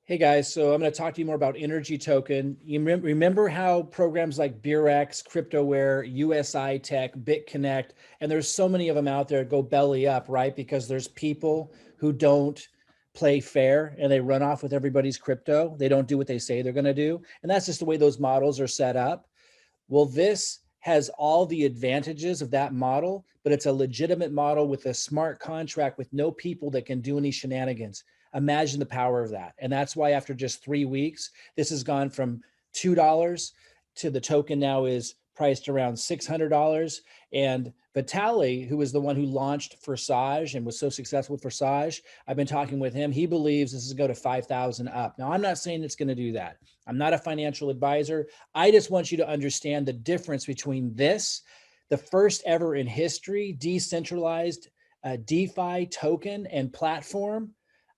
Hey guys, so I'm going to talk to you more about NRGY Token. You remember how programs like BeerX, CryptoWare, USI Tech, BitConnect, and there's so many of them out there go belly up, right? Because there's people who don't play fair and they run off with everybody's crypto. They don't do what they say they're going to do. And that's just the way those models are set up. Well, this has all the advantages of that model, but it's a legitimate model with a smart contract with no people that can do any shenanigans. Imagine the power of that. And that's why after just 3 weeks, this has gone from $2 to the token now is priced around $600. And Vitaly, who was the one who launched Forsage and was so successful with Forsage, I've been talking with him. He believes this is going to 5,000 up. Now, I'm not saying it's going to do that. I'm not a financial advisor. I just want you to understand the difference between this, the first ever in history, decentralized DeFi token and platform,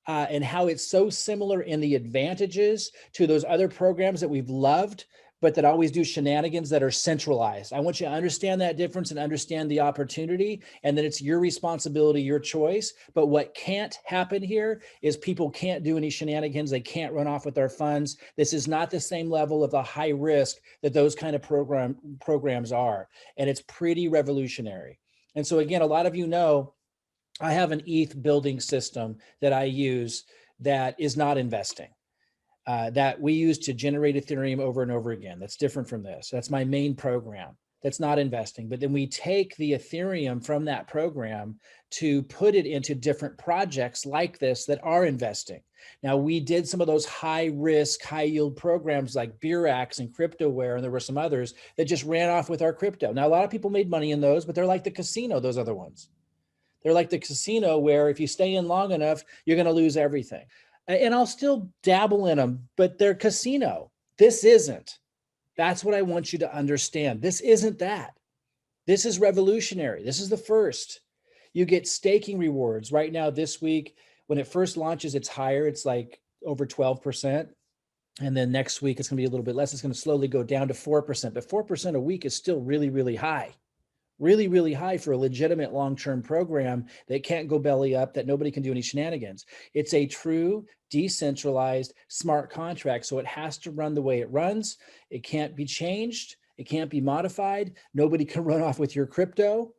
and how it's so similar in the advantages to those other programs that we've loved, but that always do shenanigans that are centralized. I want you to understand that difference and understand the opportunity, and that it's your responsibility, your choice. But what can't happen here is people can't do any shenanigans. They can't run off with their funds. This is not the same level of the high risk that those kind of programs are. And it's pretty revolutionary. And so again, a lot of you know, I have an ETH building system that I use that is not investing, that we use to generate Ethereum over and over again. That's different from this. That's my main program. That's not investing. But then we take the Ethereum from that program to put it into different projects like this that are investing. Now, we did some of those high risk, high yield programs like BeerX and CryptoWare, and there were some others that just ran off with our crypto. Now, a lot of people made money in those, but they're like the casino, those other ones. They're like the casino where if you stay in long enough, you're going to lose everything. And I'll still dabble in them, but they're casino. This isn't. That's what I want you to understand. This isn't that. This is revolutionary. This is the first. You get staking rewards. Right now, this week, when it first launches, it's higher. It's like over 12%. And then next week, it's going to be a little bit less. It's going to slowly go down to 4%. But 4% a week is still really, really high. Really, really high for a legitimate long-term program that can't go belly up, that nobody can do any shenanigans. It's a true decentralized smart contract. So it has to run the way it runs. It can't be changed. It can't be modified. Nobody can run off with your crypto.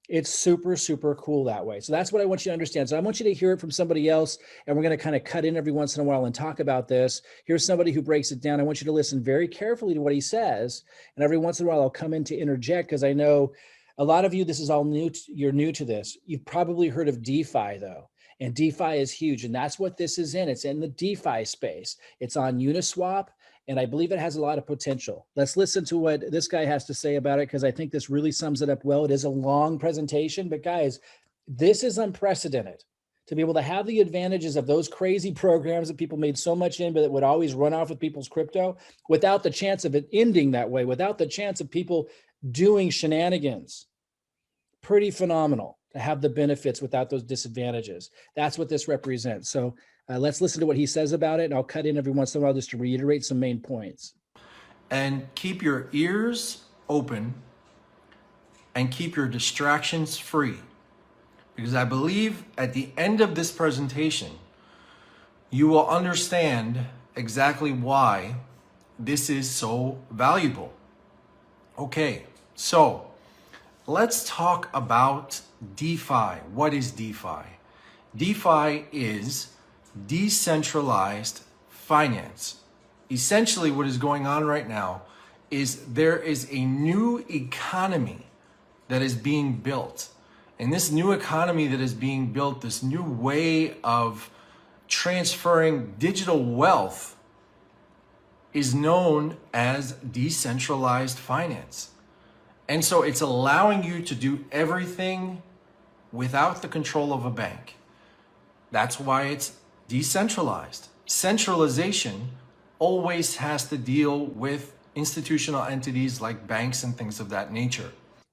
It's super, super cool that way. So that's what I want you to understand. So I want you to hear it from somebody else, and we're going to kind of cut in every once in a while and talk about this. Here's somebody who breaks it down. I want you to listen very carefully to what he says. And every once in a while, I'll come in to interject, because I know a lot of you, this is all new. You're new to this. You've probably heard of DeFi though. And DeFi is huge. And that's what this is in. It's in the DeFi space. It's on Uniswap. And I believe it has a lot of potential. Let's listen to what this guy has to say about it, because I think this really sums it up well. It is a long presentation, but guys, this is unprecedented. To be able to have the advantages of those crazy programs that people made so much in, but that would always run off with people's crypto without the chance of it ending that way, without the chance of people doing shenanigans. Pretty phenomenal to have the benefits without those disadvantages. That's what this represents. So let's listen to what he says about it, and I'll cut in every once in a while just to reiterate some main points. And keep your ears open and keep your distractions free, because I believe at the end of this presentation, you will understand exactly why this is so valuable. Okay, so let's talk about DeFi. What is DeFi? DeFi is decentralized finance. Essentially, what is going on right now is there is a new economy that is being built. And this new economy that is being built, this new way of transferring digital wealth, is known as decentralized finance. And so it's allowing you to do everything without the control of a bank. That's why it's decentralized. Centralization always has to deal with institutional entities like banks and things of that nature.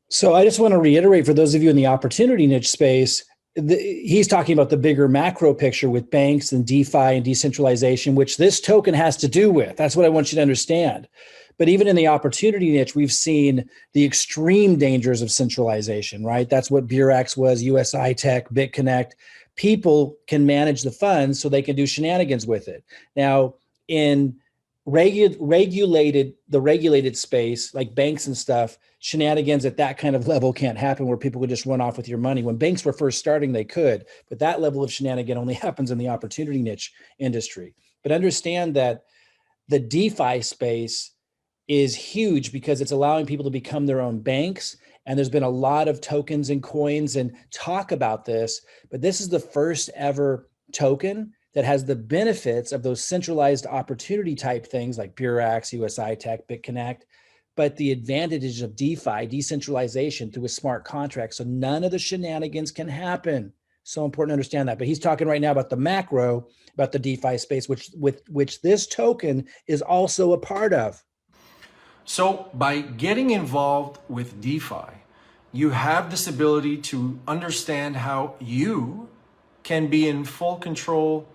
So I just want to reiterate for those of you in the opportunity niche space, he's talking about the bigger macro picture with banks and DeFi and decentralization, which this token has to do with. That's what I want you to understand. But even in the opportunity niche, we've seen the extreme dangers of centralization, right? That's what Burex was, USI Tech, BitConnect. People can manage the funds so they can do shenanigans with it. Now, in regulated space, like banks and stuff, shenanigans at that kind of level can't happen where people could just run off with your money. When banks were first starting, they could, but that level of shenanigan only happens in the opportunity niche industry. But understand that the DeFi space is huge because it's allowing people to become their own banks. And there's been a lot of tokens and coins and talk about this, but this is the first ever token that has the benefits of those centralized opportunity type things like Burex, USI Tech, BitConnect, but the advantages of DeFi, decentralization through a smart contract. So none of the shenanigans can happen. So important to understand that. But he's talking right now about the macro, about the DeFi space, which this token is also a part of. So by getting involved with DeFi, you have this ability to understand how you can be in full control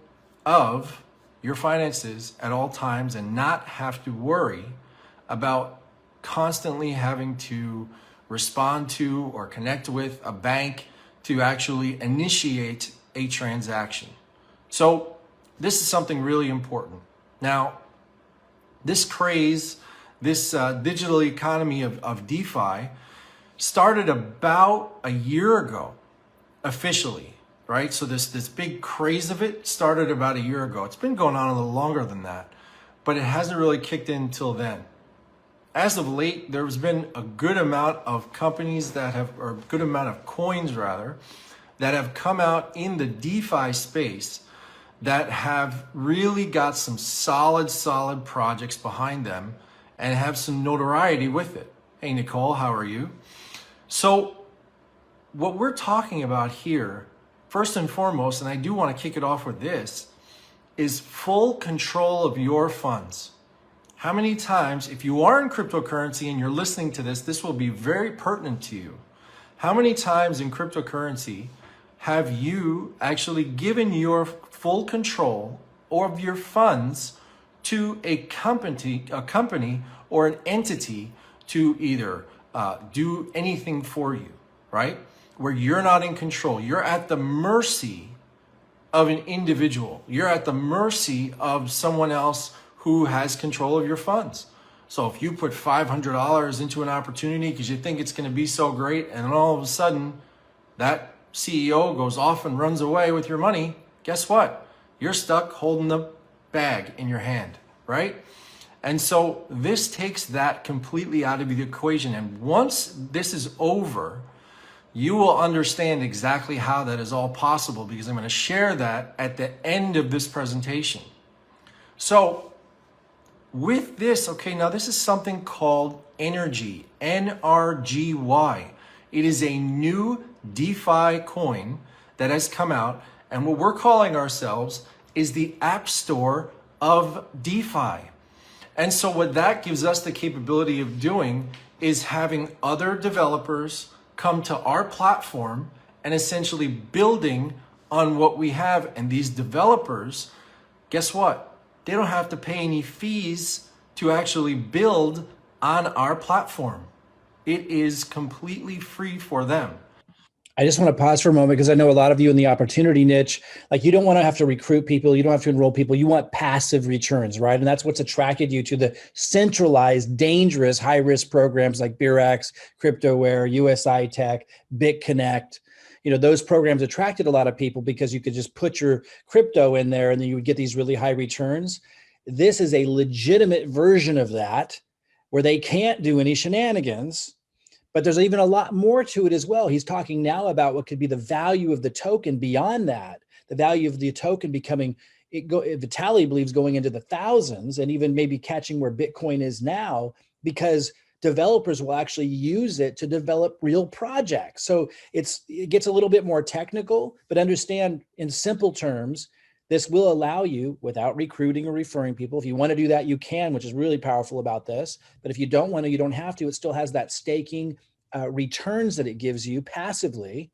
of your finances at all times and not have to worry about constantly having to respond to or connect with a bank to actually initiate a transaction. So this is something really important. Now, this craze, this digital economy of DeFi started about a year ago, officially, right? So this big craze of it started about a year ago. It's been going on a little longer than that, but it hasn't really kicked in until then. As of late, there's been a good amount of companies that have, or a good amount of coins rather, that have come out in the DeFi space that have really got some solid projects behind them and have some notoriety with it. Hey, Nicole, how are you? So what we're talking about here, first and foremost, and I do want to kick it off with this, is full control of your funds. How many times, if you are in cryptocurrency and you're listening to this, this will be very pertinent to you. How many times in cryptocurrency have you actually given your full control of your funds to a company or an entity to either do anything for you, right? Where you're not in control. You're at the mercy of an individual. You're at the mercy of someone else who has control of your funds. So if you put $500 into an opportunity because you think it's going to be so great, and then all of a sudden that CEO goes off and runs away with your money, guess what? You're stuck holding the bag in your hand, right? And so this takes that completely out of the equation. And once this is over, you will understand exactly how that is all possible, because I'm going to share that at the end of this presentation. So with this, okay, now this is something called NRGY, NRGY. It is a new DeFi coin that has come out, and what we're calling ourselves is the App Store of DeFi. And so what that gives us the capability of doing is having other developers come to our platform and essentially building on what we have. And these developers, guess what? They don't have to pay any fees to actually build on our platform. It is completely free for them. I just want to pause for a moment because I know a lot of you in the opportunity niche, like you don't want to have to recruit people. You don't have to enroll people. You want passive returns, right? And that's what's attracted you to the centralized, dangerous, high risk programs like Burex, CryptoWare, USI Tech, BitConnect. You know, those programs attracted a lot of people because you could just put your crypto in there and then you would get these really high returns. This is a legitimate version of that where they can't do any shenanigans. But there's even a lot more to it as well. He's talking now about what could be the value of the token beyond that. The value of the token becoming, Vitaly believes, going into the thousands and even maybe catching where Bitcoin is now, because developers will actually use it to develop real projects. So it gets a little bit more technical, but understand in simple terms, this will allow you, without recruiting or referring people, if you want to do that, you can, which is really powerful about this. But if you don't want to, you don't have to. It still has that staking returns that it gives you passively.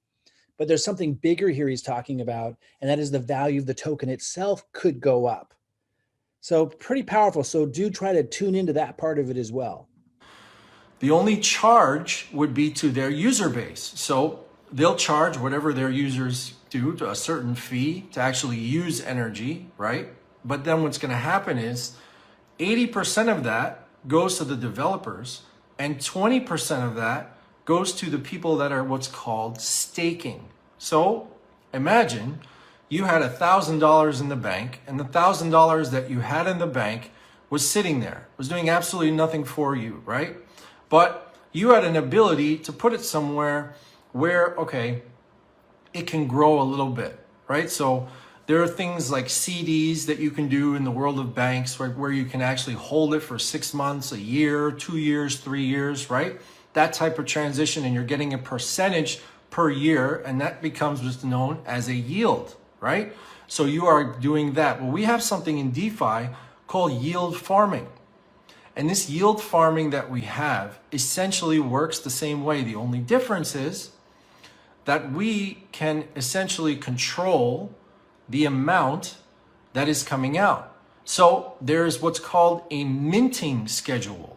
But there's something bigger here he's talking about, and that is the value of the token itself could go up. So pretty powerful. So do try to tune into that part of it as well. The only charge would be to their user base. So they'll charge whatever their users do, to a certain fee to actually use NRGY, right? But then what's going to happen is 80% of that goes to the developers and 20% of that goes to the people that are what's called staking. So imagine you had $1,000 in the bank, and the $1,000 that you had in the bank was sitting there, was doing absolutely nothing for you, right? But you had an ability to put it somewhere where, okay, it can grow a little bit, right? So there are things like CDs that you can do in the world of banks, right, where you can actually hold it for 6 months, a year, 2 years, 3 years, right? That type of transition, and you're getting a percentage per year, and that becomes what's known as a yield, right? So you are doing that. Well, we have something in DeFi called yield farming. And this yield farming that we have essentially works the same way. The only difference is that we can essentially control the amount that is coming out. So there's what's called a minting schedule.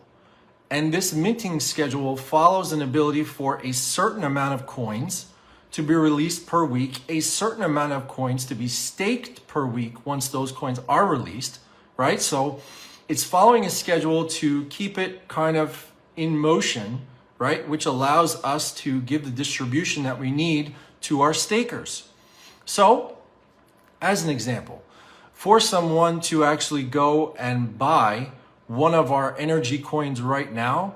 And this minting schedule follows an ability for a certain amount of coins to be released per week, a certain amount of coins to be staked per week once those coins are released, right? So it's following a schedule to keep it kind of in motion, right? Which allows us to give the distribution that we need to our stakers. So, as an example, for someone to actually go and buy one of our NRGY coins right now,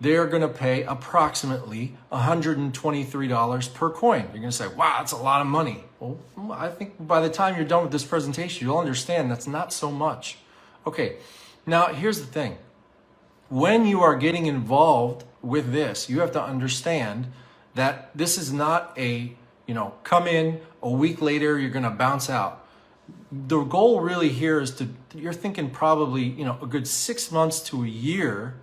they're going to pay approximately $123 per coin. You're going to say, wow, that's a lot of money. Well, I think by the time you're done with this presentation, you'll understand that's not so much. Okay, now here's the thing. When you are getting involved with this, you have to understand that this is not a, come in a week later, you're going to bounce out. The goal really here is you're thinking probably, a good 6 months to a year.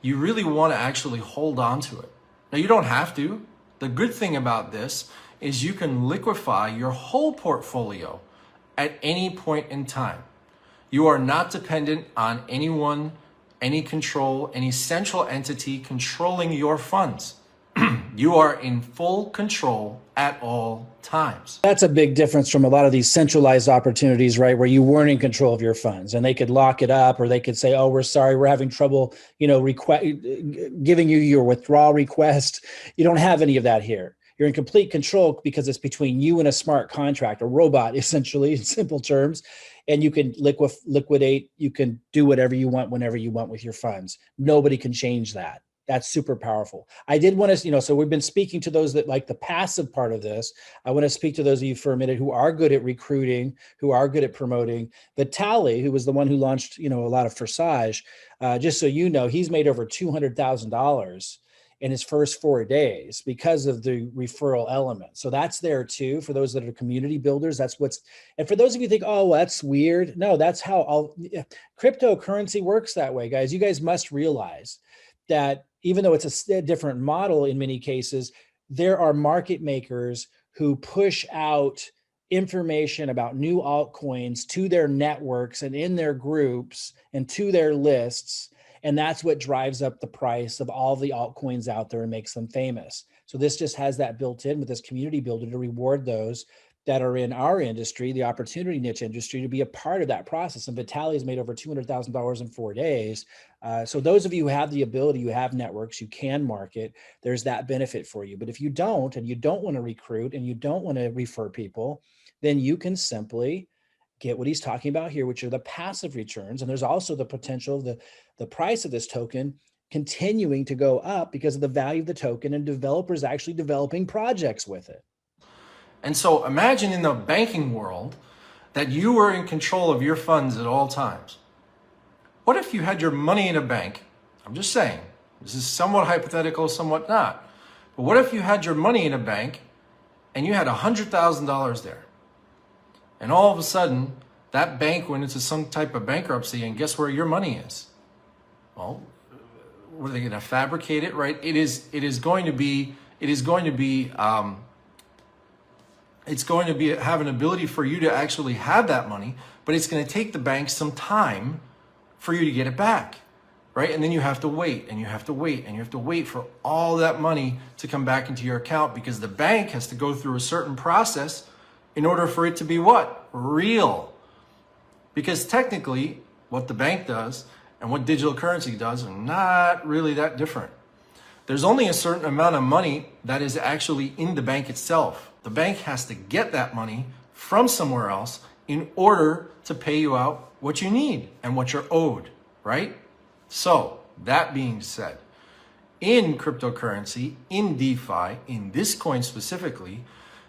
You really want to actually hold on to it. Now, you don't have to. The good thing about this is you can liquefy your whole portfolio at any point in time. You are not dependent on anyone, any control, any central entity controlling your funds. You are in full control at all times. That's a big difference from a lot of these centralized opportunities, right? Where you weren't in control of your funds and they could lock it up, or they could say, oh, we're sorry, we're having trouble, giving you your withdrawal request. You don't have any of that here. You're in complete control because it's between you and a smart contract, a robot, essentially, in simple terms. And you can liquidate, you can do whatever you want, whenever you want with your funds. Nobody can change that. That's super powerful. I did want to, so we've been speaking to those that like the passive part of this. I want to speak to those of you for a minute who are good at recruiting, who are good at promoting. Vitaly, who was the one who launched, a lot of Forsage, just so you know, he's made over $200,000 in his first 4 days because of the referral element. So that's there too. For those that are community builders, and for those of you who think, oh, well, that's weird. No, that's how cryptocurrency works that way, guys. You guys must realize that even though it's a different model in many cases, there are market makers who push out information about new altcoins to their networks and in their groups and to their lists. And that's what drives up the price of all the altcoins out there and makes them famous. So this just has that built in with this community builder to reward those that are in our industry, the opportunity niche industry, to be a part of that process. And Vitaly has made over $200,000 in 4 days. So those of you who have the ability, you have networks, you can market, there's that benefit for you. But if you don't, and you don't want to recruit and you don't want to refer people, then you can simply get what he's talking about here, which are the passive returns. And there's also the potential of the price of this token continuing to go up because of the value of the token and developers actually developing projects with it. And so imagine in the banking world that you were in control of your funds at all times. What if you had your money in a bank? I'm just saying, this is somewhat hypothetical, somewhat not. But what if you had your money in a bank and you had $100,000 there? And all of a sudden, that bank went into some type of bankruptcy, and guess where your money is? Well, what are they going to fabricate it, right? It is going to be It's going to have an ability for you to actually have that money, but it's going to take the bank some time for you to get it back, right? And then you have to wait, and you have to wait, and you have to wait for all that money to come back into your account, because the bank has to go through a certain process in order for it to be what? Real. Because technically, what the bank does and what digital currency does are not really that different. There's only a certain amount of money that is actually in the bank itself. The bank has to get that money from somewhere else in order to pay you out what you need and what you're owed, right? So, that being said, in cryptocurrency, in DeFi, in this coin specifically,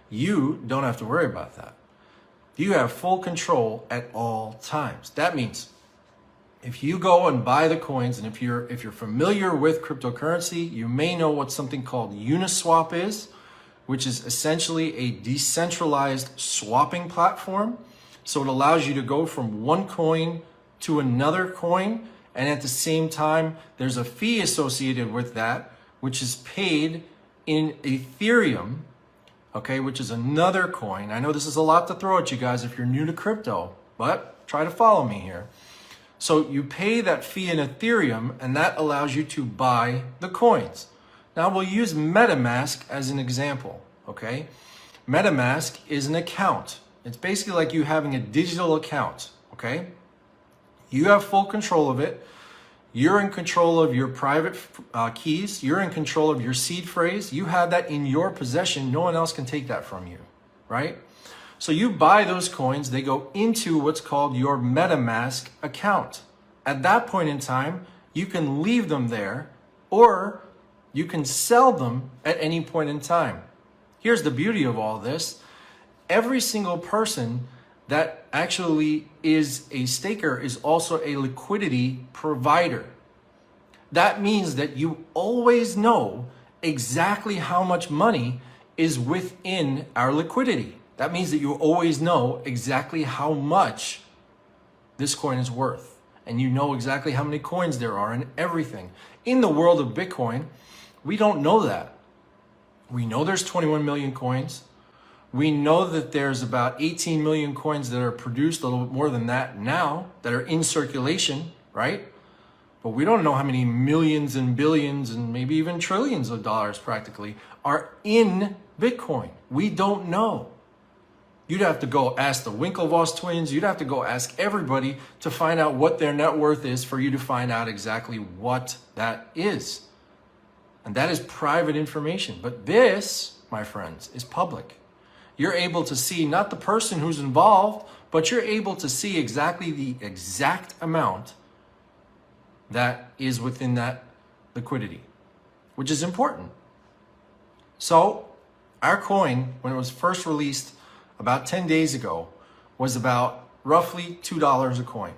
you don't have to worry about that. You have full control at all times. That means if you go and buy the coins, and if you're familiar with cryptocurrency, you may know what something called Uniswap is, which is essentially a decentralized swapping platform. So it allows you to go from one coin to another coin, and at the same time, there's a fee associated with that, which is paid in Ethereum, okay, which is another coin. I know this is a lot to throw at you guys if you're new to crypto, but try to follow me here. So you pay that fee in Ethereum, and that allows you to buy the coins. Now we'll use MetaMask as an example, okay? MetaMask is an account. It's basically like you having a digital account, okay? You have full control of it. You're in control of your private keys. You're in control of your seed phrase. You have that in your possession. No one else can take that from you, right? So you buy those coins, they go into what's called your MetaMask account. At that point in time, you can leave them there, or you can sell them at any point in time. Here's the beauty of all this. Every single person that actually is a staker is also a liquidity provider. That means that you always know exactly how much money is within our liquidity. That means that you always know exactly how much this coin is worth. And you know exactly how many coins there are and everything. In the world of Bitcoin, we don't know that. We know there's 21 million coins. We know that there's about 18 million coins that are produced, a little bit more than that now, that are in circulation, right? But we don't know how many millions and billions and maybe even trillions of dollars practically are in Bitcoin. We don't know. You'd have to go ask the Winklevoss twins. You'd have to go ask everybody to find out what their net worth is for you to find out exactly what that is. And that is private information. But this, my friends, is public. You're able to see not the person who's involved, but you're able to see exactly the exact amount that is within that liquidity, which is important. So our coin, when it was first released about 10 days ago, was about roughly $2 a coin.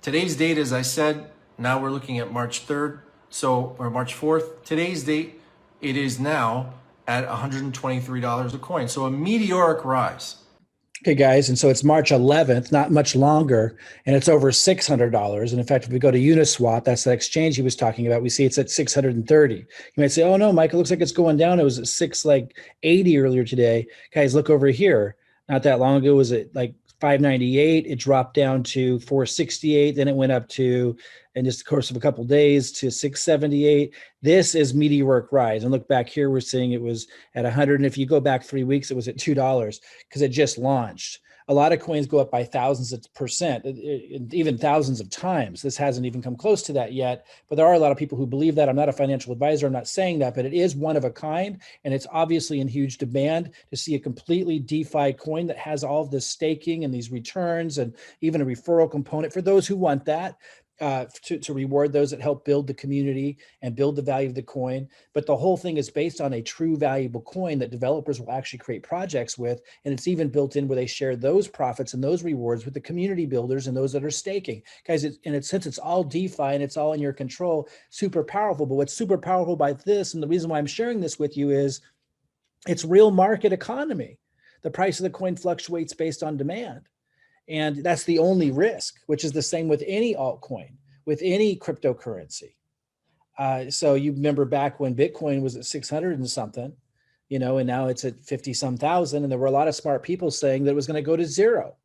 Today's date, as I said, now we're looking at March 3rd, or March 4th. Today's date, it is now at $123 a coin. So a meteoric rise. Okay, guys, and so it's March 11th, not much longer, and it's over $600. And in fact, if we go to Uniswap, that's the exchange he was talking about, we see it's at 630. You might say, "Oh no, Mike, it looks like it's going down. It was at 680 earlier today." Guys, look over here. Not that long ago, it was at like 598. It dropped down to 468. Then it went up to, in just the course of a couple of days, to 678. This is meteoric rise. And look back here, we're seeing it was at 100. And if you go back 3 weeks, it was at $2 because it just launched. A lot of coins go up by thousands of percent, even thousands of times. This hasn't even come close to that yet, but there are a lot of people who believe that. I'm not a financial advisor. I'm not saying that, but it is one of a kind, and it's obviously in huge demand to see a completely DeFi coin that has all of this staking and these returns and even a referral component for those who want that. To reward those that help build the community and build the value of the coin. But the whole thing is based on a true valuable coin that developers will actually create projects with. And it's even built in where they share those profits and those rewards with the community builders and those that are staking. Guys, since it's all DeFi and it's all in your control, super powerful. But what's super powerful by this, and the reason why I'm sharing this with you, is it's real market economy. The price of the coin fluctuates based on demand. And that's the only risk, which is the same with any altcoin, with any cryptocurrency. So you remember back when Bitcoin was at 600 and something, and now it's at 50 some thousand. And there were a lot of smart people saying that it was going to go to zero.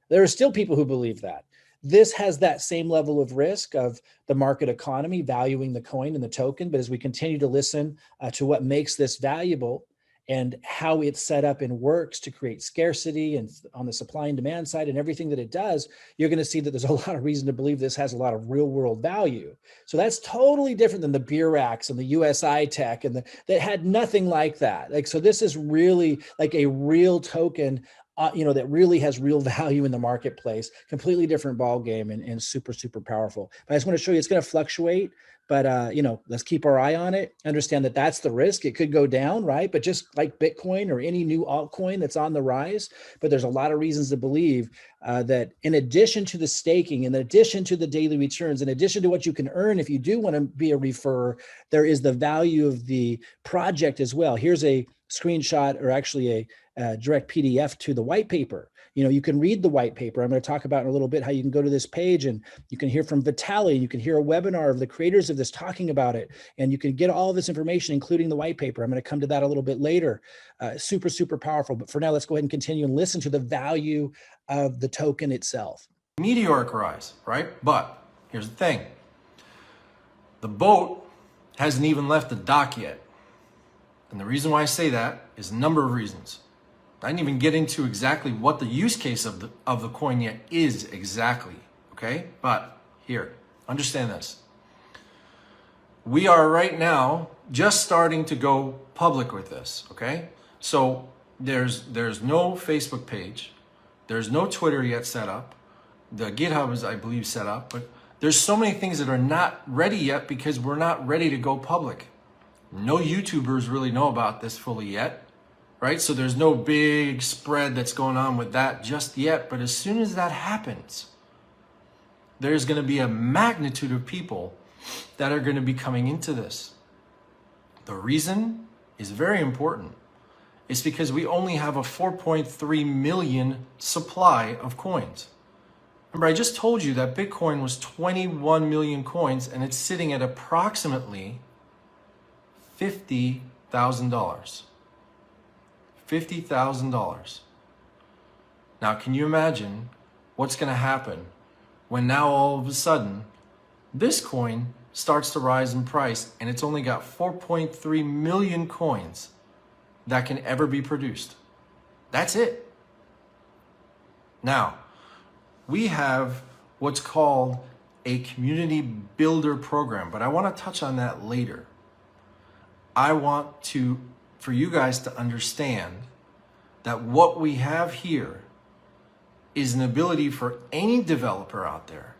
There are still people who believe that. This has that same level of risk of the market economy valuing the coin and the token. But as we continue to listen to what makes this valuable and how it's set up and works to create scarcity and on the supply and demand side and everything that it does, you're going to see that there's a lot of reason to believe this has a lot of real world value. So that's totally different than the beer racks and the USI tech and that had nothing like that. Like, so this is really like a real token that really has real value in the marketplace. Completely different ball game and super, super powerful. But I just want to show you it's going to fluctuate. But let's keep our eye on it. Understand that that's the risk. It could go down, right? But just like Bitcoin or any new altcoin that's on the rise, but there's a lot of reasons to believe that in addition to the staking, in addition to the daily returns, in addition to what you can earn if you do want to be a referrer, there is the value of the project as well. Here's a screenshot, or actually a direct PDF to the white paper. You can read the white paper. I'm going to talk about in a little bit how you can go to this page and you can hear from Vitaly. You can hear a webinar of the creators of this talking about it. And you can get all this information, including the white paper. I'm going to come to that a little bit later. Super, super powerful. But for now, let's go ahead and continue and listen to the value of the token itself. Meteoric rise, right? But here's the thing. The boat hasn't even left the dock yet. And the reason why I say that is a number of reasons. I didn't even get into exactly what the use case of the coin yet is exactly, okay? But here, understand this. We are right now just starting to go public with this, okay? So there's no Facebook page. There's no Twitter yet set up. The GitHub is, I believe, set up. But there's so many things that are not ready yet because we're not ready to go public. No YouTubers really know about this fully yet. Right? So there's no big spread that's going on with that just yet. But as soon as that happens, there's going to be a magnitude of people that are going to be coming into this. The reason is very important. It's because we only have a 4.3 million supply of coins. Remember, I just told you that Bitcoin was 21 million coins and it's sitting at approximately $50,000. $50,000. Now, can you imagine what's going to happen when now all of a sudden this coin starts to rise in price and it's only got 4.3 million coins that can ever be produced? That's it. Now, we have what's called a community builder program, but I want to touch on that later. I want for you guys to understand that what we have here is an ability for any developer out there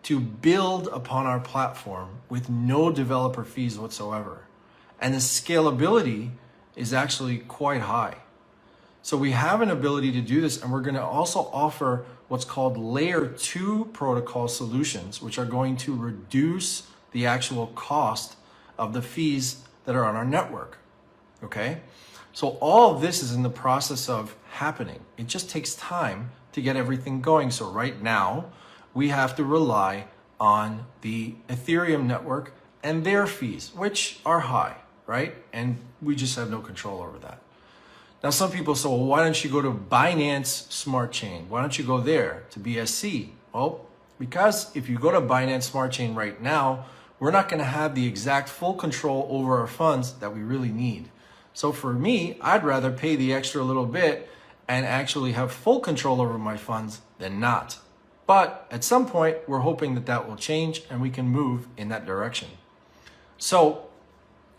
to build upon our platform with no developer fees whatsoever. And the scalability is actually quite high. So we have an ability to do this, and we're going to also offer what's called layer 2 protocol solutions, which are going to reduce the actual cost of the fees that are on our network. Okay, so all of this is in the process of happening. It just takes time to get everything going. So right now, we have to rely on the Ethereum network and their fees, which are high, right? And we just have no control over that. Now, some people say, well, why don't you go to Binance Smart Chain? Why don't you go there to BSC? Well, because if you go to Binance Smart Chain right now, we're not going to have the exact full control over our funds that we really need. So for me, I'd rather pay the extra little bit and actually have full control over my funds than not. But at some point, we're hoping that that will change and we can move in that direction. So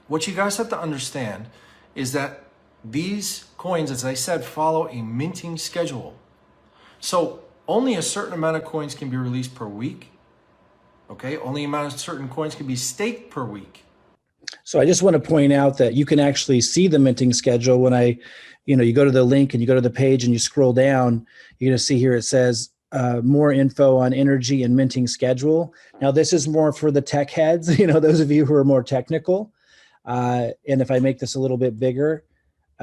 what you guys have to understand is that these coins, as I said, follow a minting schedule. So only a certain amount of coins can be released per week. Okay, only amount of certain coins can be staked per week. So I just want to point out that you can actually see the minting schedule when you go to the link and you go to the page and you scroll down, you're going to see here it says more info on NRGY and minting schedule. Now this is more for the tech heads, those of you who are more technical. And if I make this a little bit bigger,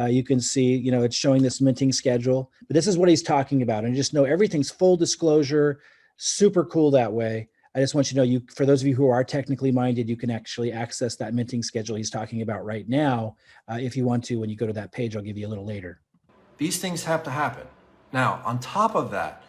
you can see, it's showing this minting schedule. But this is what he's talking about. And just know everything's full disclosure, super cool that way. I just want you to know, for those of you who are technically minded, you can actually access that minting schedule he's talking about right now. If you want to, when you go to that page, I'll give you a little later. These things have to happen. Now, on top of that,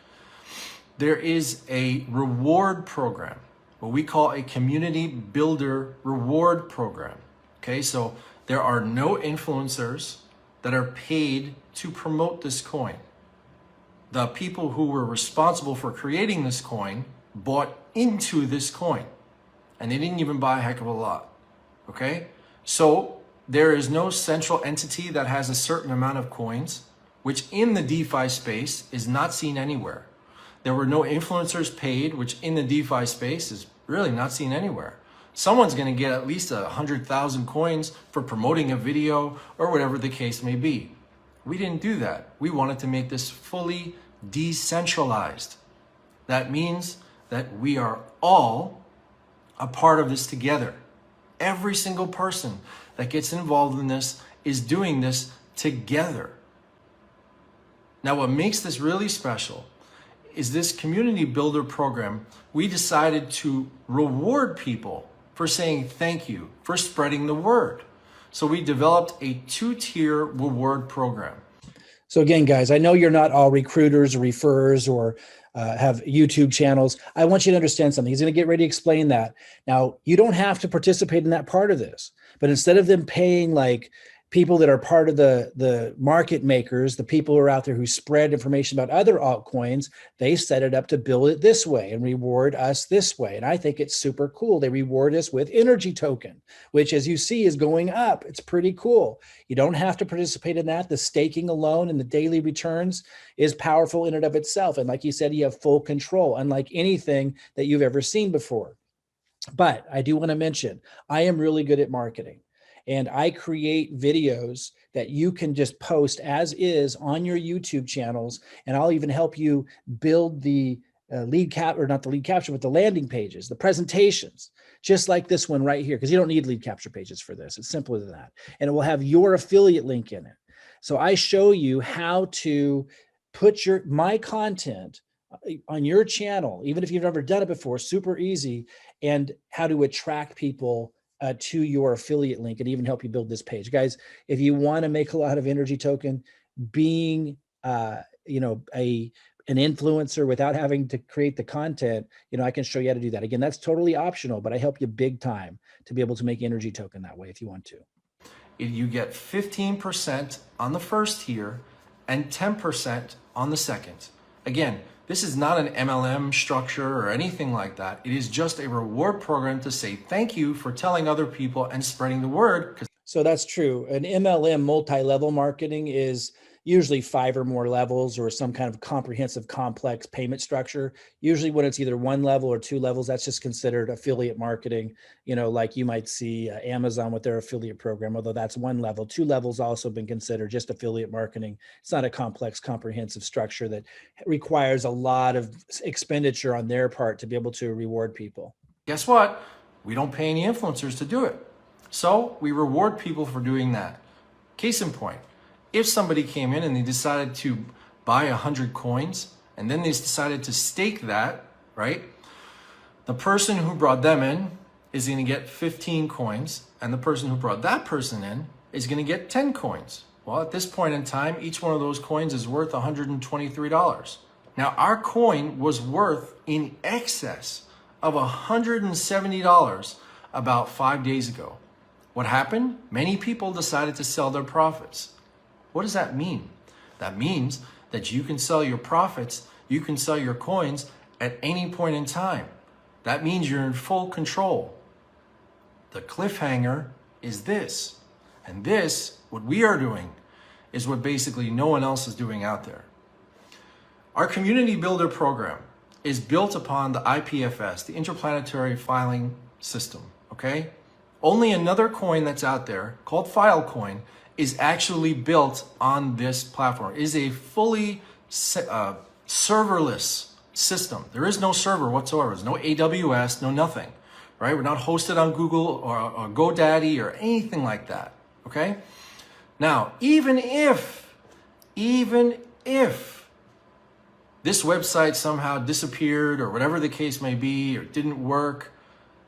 there is a reward program, what we call a community builder reward program. Okay, so there are no influencers that are paid to promote this coin. The people who were responsible for creating this coin bought into this coin, and they didn't even buy a heck of a lot. Okay, so there is no central entity that has a certain amount of coins, which in the DeFi space is not seen anywhere. There were no influencers paid, which in the DeFi space is really not seen anywhere. Someone's going to get at least 100,000 coins for promoting a video or whatever the case may be. We didn't do that. We wanted to make this fully decentralized. That means that we are all a part of this together. Every single person that gets involved in this is doing this together. Now, what makes this really special is this community builder program. We decided to reward people for saying thank you, for spreading the word. So we developed a 2-tier reward program. So again, guys, I know you're not all recruiters or referrers or have YouTube channels. I want you to understand something. He's going to get ready to explain that. Now, you don't have to participate in that part of this, but instead of them paying like people that are part of the market makers, the people who are out there who spread information about other altcoins, they set it up to build it this way and reward us this way. And I think it's super cool. They reward us with NRGY Token, which, as you see, is going up. It's pretty cool. You don't have to participate in that. The staking alone and the daily returns is powerful in and of itself. And like you said, you have full control, unlike anything that you've ever seen before. But I do want to mention, I am really good at marketing. And I create videos that you can just post as is on your YouTube channels. And I'll even help you build the not the lead capture, but the landing pages, the presentations, just like this one right here, because you don't need lead capture pages for this. It's simpler than that. And it will have your affiliate link in it. So I show you how to put my content on your channel, even if you've never done it before, super easy, and how to attract people to your affiliate link and even help you build this page. Guys, if you want to make a lot of NRGY Token, being an influencer without having to create the content, I can show you how to do that. Again, that's totally optional, but I help you big time to be able to make NRGY Token that way if you want to. You get 15% on the first tier and 10% on the second. Again, this is not an MLM structure or anything like that. It is just a reward program to say thank you for telling other people and spreading the word. So that's true. An MLM, multi-level marketing, is usually 5 or more levels or some kind of comprehensive complex payment structure. Usually when it's either 1 level or 2 levels, that's just considered affiliate marketing. Like you might see Amazon with their affiliate program, although that's 1 level. 2 levels also been considered just affiliate marketing. It's not a complex, comprehensive structure that requires a lot of expenditure on their part to be able to reward people. Guess what? We don't pay any influencers to do it. So we reward people for doing that. Case in point, if somebody came in and they decided to buy 100 coins and then they decided to stake that, right? The person who brought them in is going to get 15 coins, and the person who brought that person in is going to get 10 coins. Well, at this point in time, each one of those coins is worth $123. Now, our coin was worth in excess of $170 about 5 days ago. What happened? Many people decided to sell their profits. What does that mean? That means that you can sell your profits, you can sell your coins at any point in time. That means you're in full control. The cliffhanger is this. And this, what we are doing, is what basically no one else is doing out there. Our community builder program is built upon the IPFS, the Interplanetary Filing System, okay? Only another coin that's out there called Filecoin is actually built on this platform. It is a fully serverless system. There is no server whatsoever. There's no AWS, no nothing, right? We're not hosted on Google or GoDaddy or anything like that, okay? Now, even if this website somehow disappeared or whatever the case may be, or didn't work,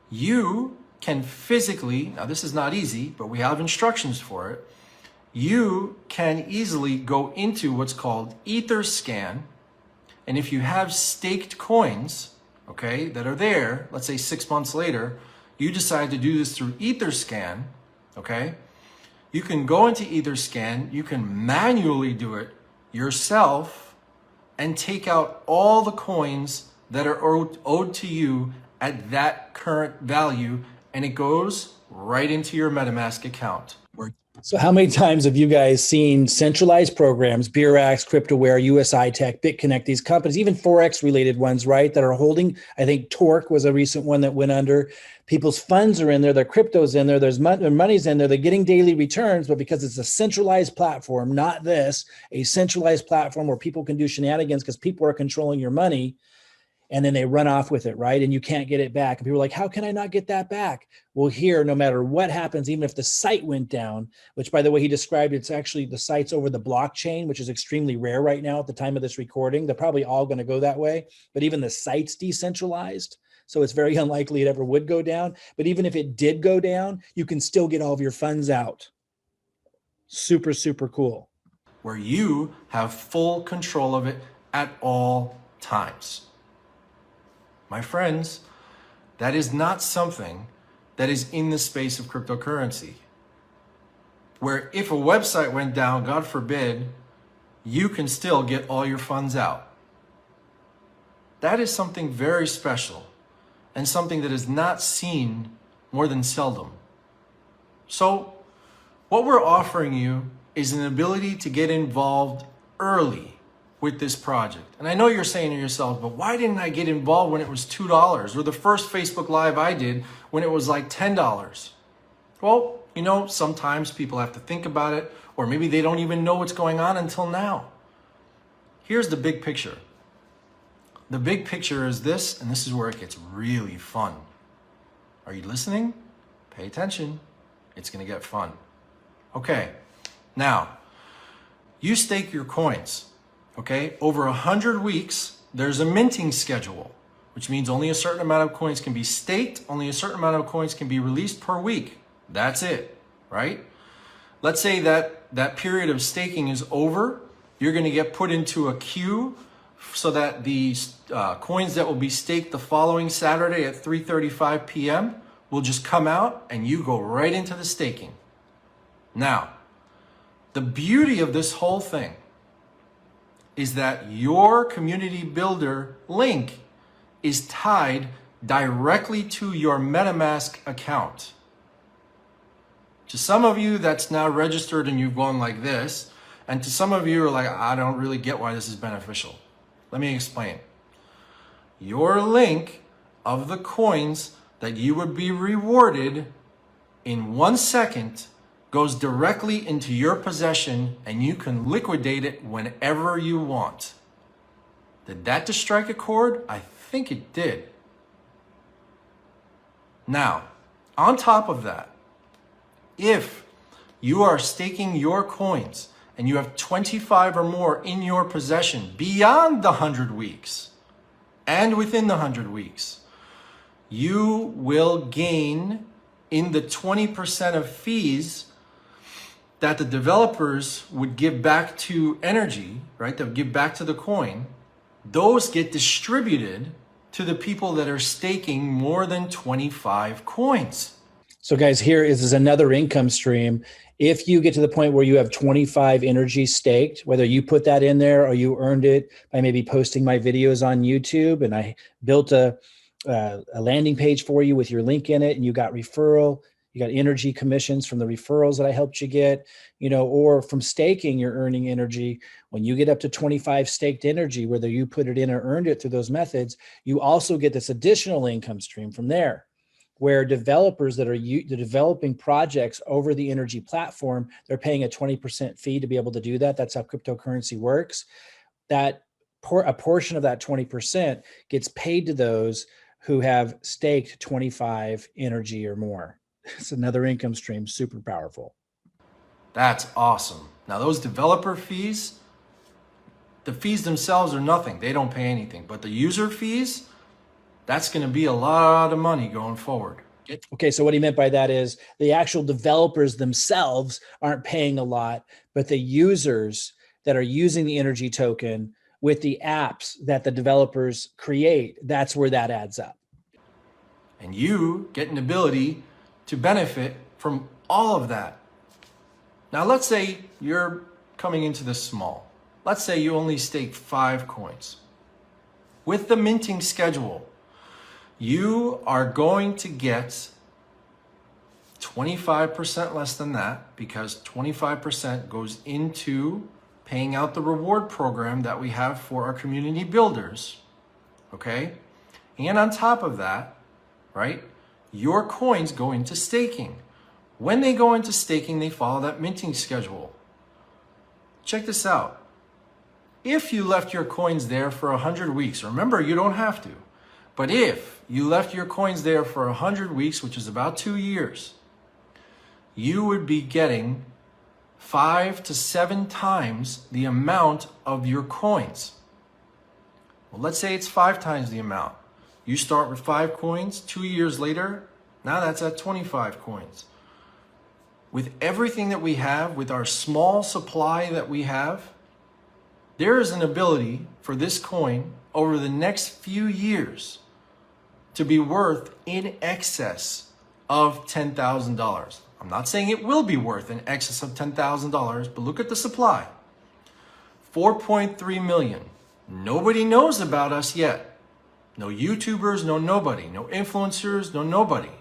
you can physically, now this is not easy, but we have instructions for it. You can easily go into what's called Etherscan. And if you have staked coins, okay, that are there, let's say 6 months later, you decide to do this through Etherscan, okay, you can go into Etherscan, you can manually do it yourself and take out all the coins that are owed to you at that current value, and it goes right into your MetaMask account. So how many times have you guys seen centralized programs, BeerX, CryptoWare, USI Tech, BitConnect, these companies, even Forex related ones, right, that are holding, I think Torque was a recent one that went under. People's funds are in there, their crypto's in there, their money's in there, they're getting daily returns, but because it's a centralized platform, not this, a centralized platform where people can do shenanigans because people are controlling your money, and then they run off with it, right? And you can't get it back. And people are like, how can I not get that back? Well, here, no matter what happens, even if the site went down, which by the way, he described, it's actually the site's over the blockchain, which is extremely rare right now at the time of this recording. They're probably all going to go that way, but even the site's decentralized. So it's very unlikely it ever would go down. But even if it did go down, you can still get all of your funds out. Super, super cool. Where you have full control of it at all times. My friends, that is not something that is in the space of cryptocurrency. Where if a website went down, God forbid, you can still get all your funds out. That is something very special and something that is not seen more than seldom. So what we're offering you is an ability to get involved early with this project. And I know you're saying to yourself, but why didn't I get involved when it was $2? Or the first Facebook Live I did when it was like $10? Well, you know, sometimes people have to think about it, or maybe they don't even know what's going on until now. Here's the big picture. The big picture is this, and this is where it gets really fun. Are you listening? Pay attention. It's gonna get fun. Okay, now, you stake your coins. Okay, over 100 weeks, there's a minting schedule, which means only a certain amount of coins can be staked, only a certain amount of coins can be released per week. That's it, right? Let's say that period of staking is over. You're going to get put into a queue so that the coins that will be staked the following Saturday at 3:35 p.m. will just come out and you go right into the staking. Now, the beauty of this whole thing is that your community builder link is tied directly to your MetaMask account. To some of you that's now registered and you've gone like this, and to some of you are like, I don't really get why this is beneficial. Let me explain. Your link of the coins that you would be rewarded in 1 second goes directly into your possession and you can liquidate it whenever you want. Did that just strike a chord? I think it did. Now, on top of that, if you are staking your coins and you have 25 or more in your possession beyond the 100 weeks and within the 100 weeks, you will gain in the 20% of fees that the developers would give back to NRGY, right? They'll give back to the coin. Those get distributed to the people that are staking more than 25 coins. So guys, here is another income stream. If you get to the point where you have 25 NRGY staked, whether you put that in there or you earned it by maybe posting my videos on YouTube, and I built a landing page for you with your link in it, and you got referral, you got NRGY commissions from the referrals that I helped you get, you know, or from staking, you're earning NRGY. When you get up to 25 staked NRGY, whether you put it in or earned it through those methods, you also get this additional income stream from there, where developers that are developing projects over the NRGY platform, they're paying a 20% fee to be able to do that. That's how cryptocurrency works. That a portion of that 20% gets paid to those who have staked 25 NRGY or more. It's another income stream, super powerful. That's awesome. Now those developer fees, the fees themselves are nothing. They don't pay anything. But the user fees, that's going to be a lot of money going forward. Okay, so what he meant by that is the actual developers themselves aren't paying a lot, but the users that are using the NRGY token with the apps that the developers create, that's where that adds up. And you get an ability to benefit from all of that. Now, let's say you're coming into this small. Let's say you only stake 5 coins. With the minting schedule, you are going to get 25% less than that, because 25% goes into paying out the reward program that we have for our community builders, okay? And on top of that, right, your coins go into staking. When they go into staking, they follow that minting schedule. Check this out. If you left your coins there for 100 weeks, remember, you don't have to, but if you left your coins there for 100 weeks, which is about 2 years, you would be getting 5 to 7 times the amount of your coins. Well, let's say it's 5 times the amount. You start with 5 coins, 2 years later, now that's at 25 coins. With everything that we have, with our small supply that we have, there is an ability for this coin over the next few years to be worth in excess of $10,000. I'm not saying it will be worth in excess of $10,000, but look at the supply. 4.3 million. Nobody knows about us yet. No YouTubers, no nobody. No influencers, no nobody.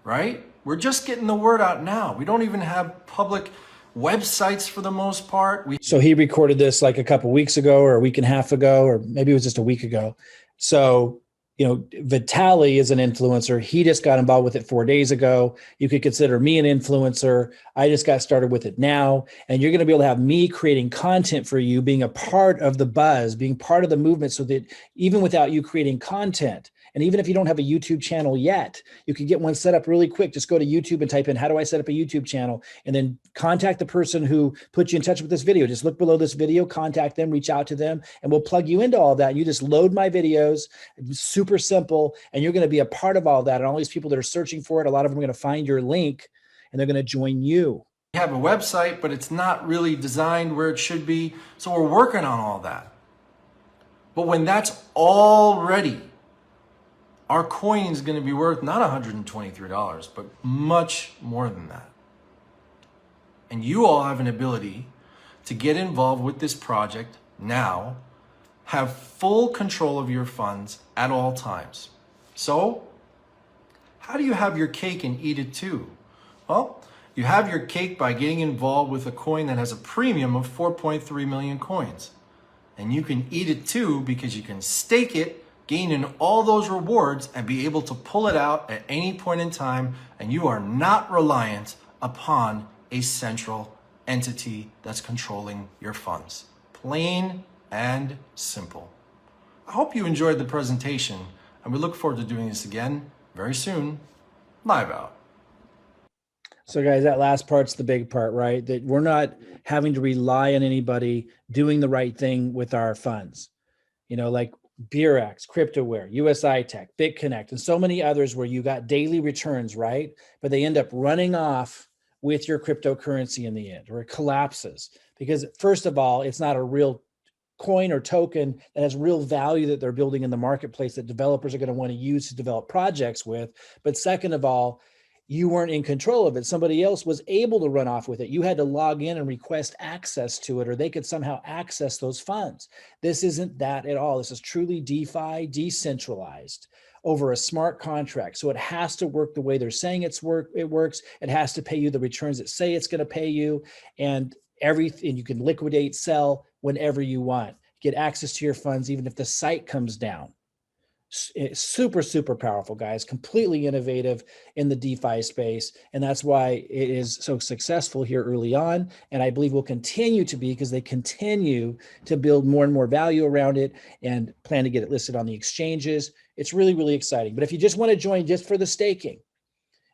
Right? We're just getting the word out now. We don't even have public websites for the most part. So he recorded this like a couple weeks ago or a week and a half ago, or maybe it was just a week ago. So, you know, Vitaly is an influencer. He just got involved with it 4 days ago. You could consider me an influencer. I just got started with it now. And you're going to be able to have me creating content for you, being a part of the buzz, being part of the movement, so that even without you creating content, and even if you don't have a YouTube channel yet, you can get one set up really quick. Just go to YouTube and type in, how do I set up a YouTube channel? And then contact the person who put you in touch with this video. Just look below this video, contact them, reach out to them, and we'll plug you into all that. You just load my videos. It's super simple. And you're going to be a part of all that. And all these people that are searching for it, a lot of them are going to find your link and they're going to join you. We have a website, but it's not really designed where it should be. So we're working on all that. But when that's all ready, our coin is going to be worth not $123, but much more than that. And you all have an ability to get involved with this project now, have full control of your funds at all times. So, how do you have your cake and eat it too? Well, you have your cake by getting involved with a coin that has a premium of 4.3 million coins. And you can eat it too because you can stake it, gain in all those rewards, and be able to pull it out at any point in time, and you are not reliant upon a central entity that's controlling your funds. Plain and simple. I hope you enjoyed the presentation, and we look forward to doing this again very soon. Live out. So guys, that last part's the big part, right? That we're not having to rely on anybody doing the right thing with our funds. You know, like BeerX, CryptoWare, USI Tech, BitConnect, and so many others where you got daily returns, right? But they end up running off with your cryptocurrency in the end, or it collapses. Because first of all, it's not a real coin or token that has real value that they're building in the marketplace that developers are going to want to use to develop projects with. But second of all, you weren't in control of it. Somebody else was able to run off with it. You had to log in and request access to it, or they could somehow access those funds. This isn't that at all. This is truly DeFi, decentralized, over a smart contract. So it has to work the way they're saying it works. It has to pay you the returns that say it's going to pay you, and everything. You can liquidate, sell whenever you want. Get access to your funds, even if the site comes down. It's super, super powerful, guys, completely innovative in the DeFi space. And that's why it is so successful here early on. And I believe will continue to be, because they continue to build more and more value around it and plan to get it listed on the exchanges. It's really, really exciting. But if you just want to join just for the staking,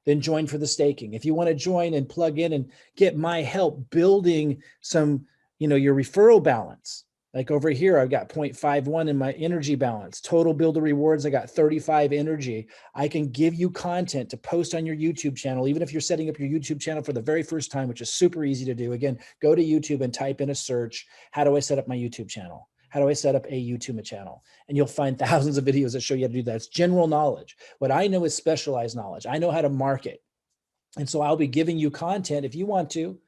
then join for the staking. If you want to join and plug in and get my help building some, your referral balance, Like over here, I've got 0.51 in my energy balance. Total builder rewards, I got 35 energy. I can give you content to post on your YouTube channel, even if you're setting up your YouTube channel for the very first time, which is super easy to do. Again, go to YouTube and type in a search, how do I set up my YouTube channel? How do I set up a YouTube channel? And you'll find thousands of videos that show you how to do that. It's general knowledge. What I know is specialized knowledge. I know how to market. And so I'll be giving you content if you want to.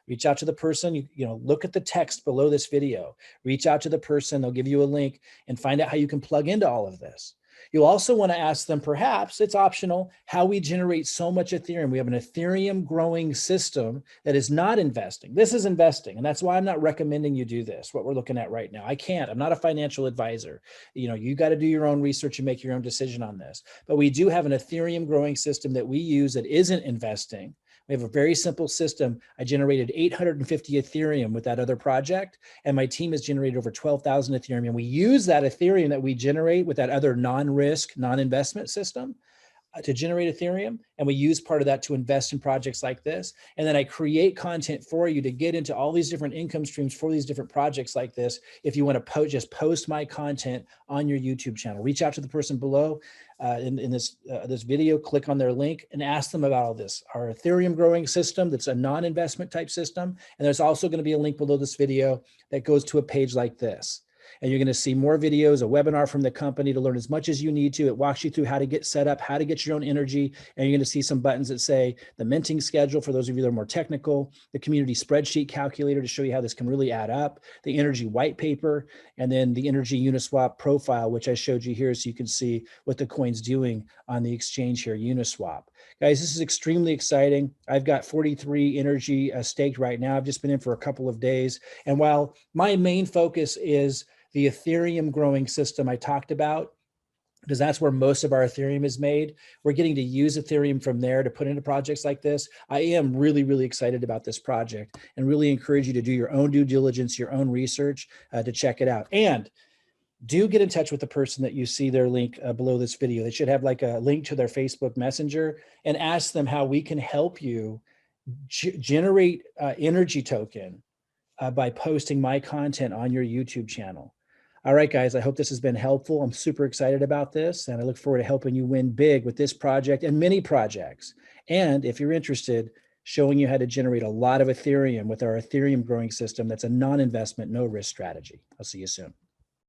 Reach out to the person, look at the text below this video, reach out to the person, they'll give you a link and find out how you can plug into all of this. You'll also want to ask them, perhaps it's optional, how we generate so much Ethereum. We have an Ethereum growing system that is not investing. This is investing. And that's why I'm not recommending you do this, what we're looking at right now. I can't, I'm not a financial advisor. You got to do your own research and make your own decision on this. But we do have an Ethereum growing system that we use that isn't investing. We have a very simple system. I generated 850 Ethereum with that other project, and my team has generated over 12,000 Ethereum. And we use that Ethereum that we generate with that other non-risk, non-investment system to generate Ethereum. And we use part of that to invest in projects like this. And then I create content for you to get into all these different income streams for these different projects like this. If you want to just post my content on your YouTube channel, reach out to the person below in this video, click on their link and ask them about all this. Our Ethereum growing system, that's a non-investment type system. And there's also going to be a link below this video that goes to a page like this. And you're going to see more videos, a webinar from the company to learn as much as you need to. It walks you through how to get set up, how to get your own energy. And you're going to see some buttons that say the minting schedule for those of you that are more technical, the community spreadsheet calculator to show you how this can really add up, the energy white paper, and then the energy Uniswap profile, which I showed you here so you can see what the coin's doing on the exchange here, Uniswap. Guys, this is extremely exciting. I've got 43 energy staked right now. I've just been in for a couple of days. And while my main focus is the Ethereum growing system I talked about, because that's where most of our Ethereum is made, we're getting to use Ethereum from there to put into projects like this. I am really, really excited about this project and really encourage you to do your own due diligence, your own research to check it out. And do get in touch with the person that you see their link below this video. They should have like a link to their Facebook Messenger, and ask them how we can help you generate NRGY Token by posting my content on your YouTube channel. All right, guys, I hope this has been helpful. I'm super excited about this, and I look forward to helping you win big with this project and many projects. And if you're interested, showing you how to generate a lot of Ethereum with our Ethereum growing system that's a non-investment, no risk strategy. I'll see you soon.